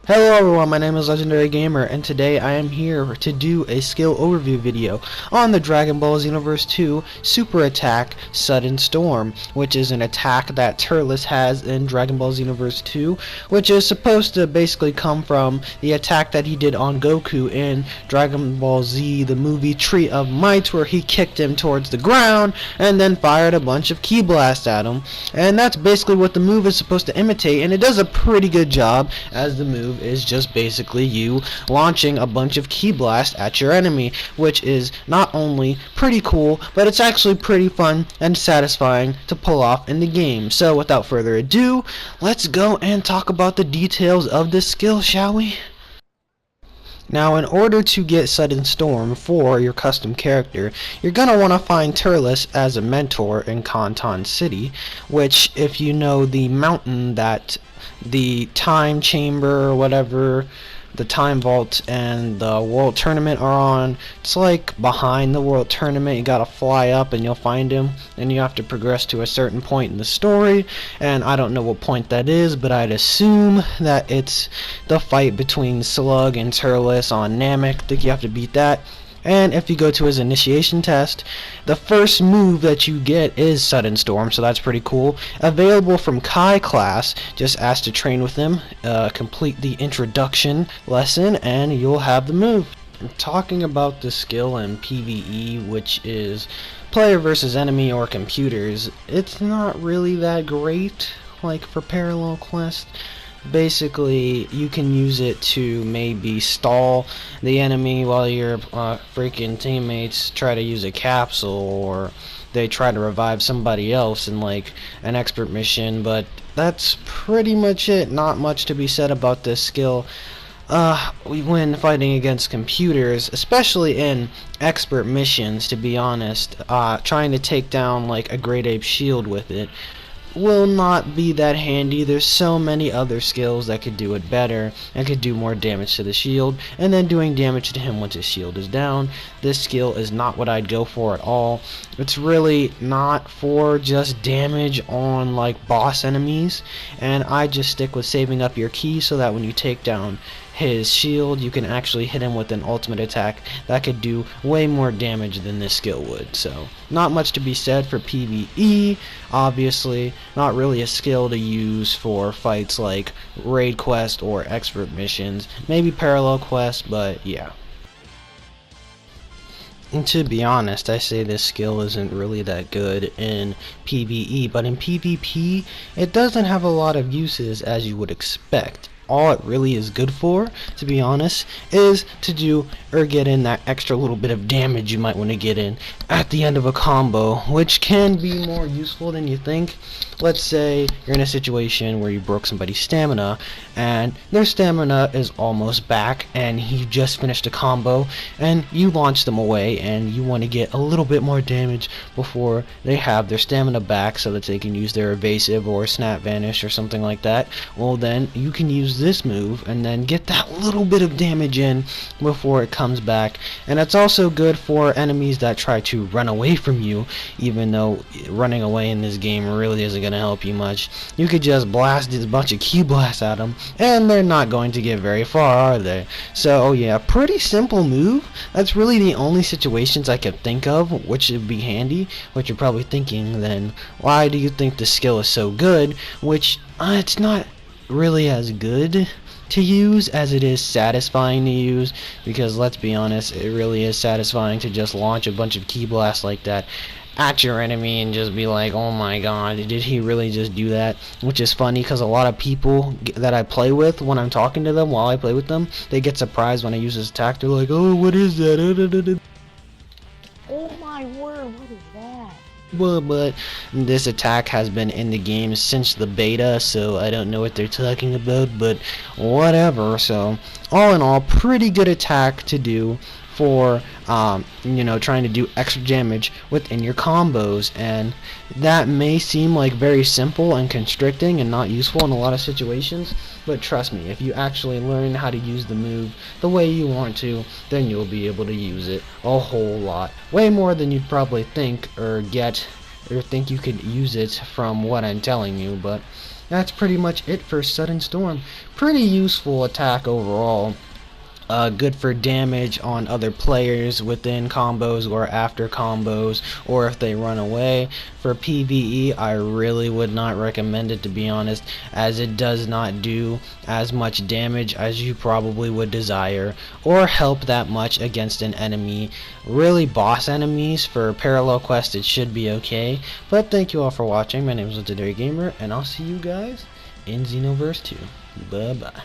Hello everyone, my name is Legendary Gamer, and today I am here to do a skill overview video on the Dragon Ball Xenoverse 2 Super Attack Sudden Storm, which is an attack that Turles has in Dragon Ball Xenoverse 2, which is supposed to basically come from the attack that he did on Goku in Dragon Ball Z, the movie Tree of Might, where he kicked him towards the ground and then fired a bunch of Ki Blasts at him. And that's basically what the move is supposed to imitate, and it does a pretty good job, as the move is just basically you launching a bunch of Ki Blast at your enemy, which is not only pretty cool, but it's actually pretty fun and satisfying to pull off in the game. So without further ado, let's go and talk about the details of this skill, shall we? Now, in order to get Sudden Storm for your custom character, you're going to want to find Turles as a mentor in Kanton City, which, if you know the mountain that the time chamber or whatever, the time vault and the world tournament are on, it's like behind the world tournament. You gotta fly up and you'll find him, and you have to progress to a certain point in the story, and I don't know what point that is, but I'd assume that it's the fight between Slug and Turles on Namek. I think you have to beat that. And if you go to his initiation test, the first move that you get is Sudden Storm, so that's pretty cool. Available from Kai class, just ask to train with him, complete the introduction lesson, and you'll have the move. Talking about the skill in PvE, which is player versus enemy or computers, it's not really that great, like for Parallel Quest. Basically, you can use it to maybe stall the enemy while your freaking teammates try to use a capsule, or they try to revive somebody else in like an expert mission, but that's pretty much it. Not much to be said about this skill. When fighting against computers, especially in expert missions, to be honest, trying to take down like a Great Ape shield with it will not be that handy. There's so many other skills that could do it better and could do more damage to the shield, and then doing damage to him once his shield is down. This skill is not what I'd go for at all. It's really not for just damage on like boss enemies, and I just stick with saving up your ki so that when you take down his shield, you can actually hit him with an ultimate attack that could do way more damage than this skill would. So not much to be said for PvE. Obviously not really a skill to use for fights like raid quest or expert missions, maybe parallel quest, but yeah. And to be honest, I say this skill isn't really that good in PvE, but in PvP it doesn't have a lot of uses as you would expect. All it really is good for, to be honest, is to do or get in that extra little bit of damage you might want to get in at the end of a combo, which can be more useful than you think. Let's say you're in a situation where you broke somebody's stamina and their stamina is almost back, and you just finished a combo and you launch them away, and you want to get a little bit more damage before they have their stamina back so that they can use their evasive or snap vanish or something like that. Well, then you can use this move and then get that little bit of damage in before it comes back. And it's also good for enemies that try to run away from you, even though running away in this game really isn't going to help you much. You could just blast a bunch of Ki Blasts at them and they're not going to get very far, are they? So yeah, pretty simple move. That's really the only situations I could think of which would be handy. Which you're probably thinking, then why do you think the skill is so good? Which it's not really as good to use as it is satisfying to use, because let's be honest, it really is satisfying to just launch a bunch of Ki Blasts like that at your enemy and just be like, oh my god, did he really just do that? Which is funny, because a lot of people that I play with, when I'm talking to them while I play with them, they get surprised when I use this attack. They're like, oh, what is that? Oh my word, what is that? But this attack has been in the game since the beta, so I don't know what they're talking about, but whatever. So all in all, pretty good attack to do for trying to do extra damage within your combos. And that may seem like very simple and constricting and not useful in a lot of situations, but trust me, if you actually learn how to use the move the way you want to, then you'll be able to use it a whole lot, way more than you'd probably think or think you could use it from what I'm telling you. But that's pretty much it for Sudden Storm. Pretty useful attack overall. Good for damage on other players within combos or after combos, or if they run away. For PvE, I really would not recommend it, to be honest, as it does not do as much damage as you probably would desire, or help that much against an enemy. Really, boss enemies for parallel quest, it should be okay. But thank you all for watching. My name is Legendary Gamer, and I'll see you guys in Xenoverse 2. Bye bye.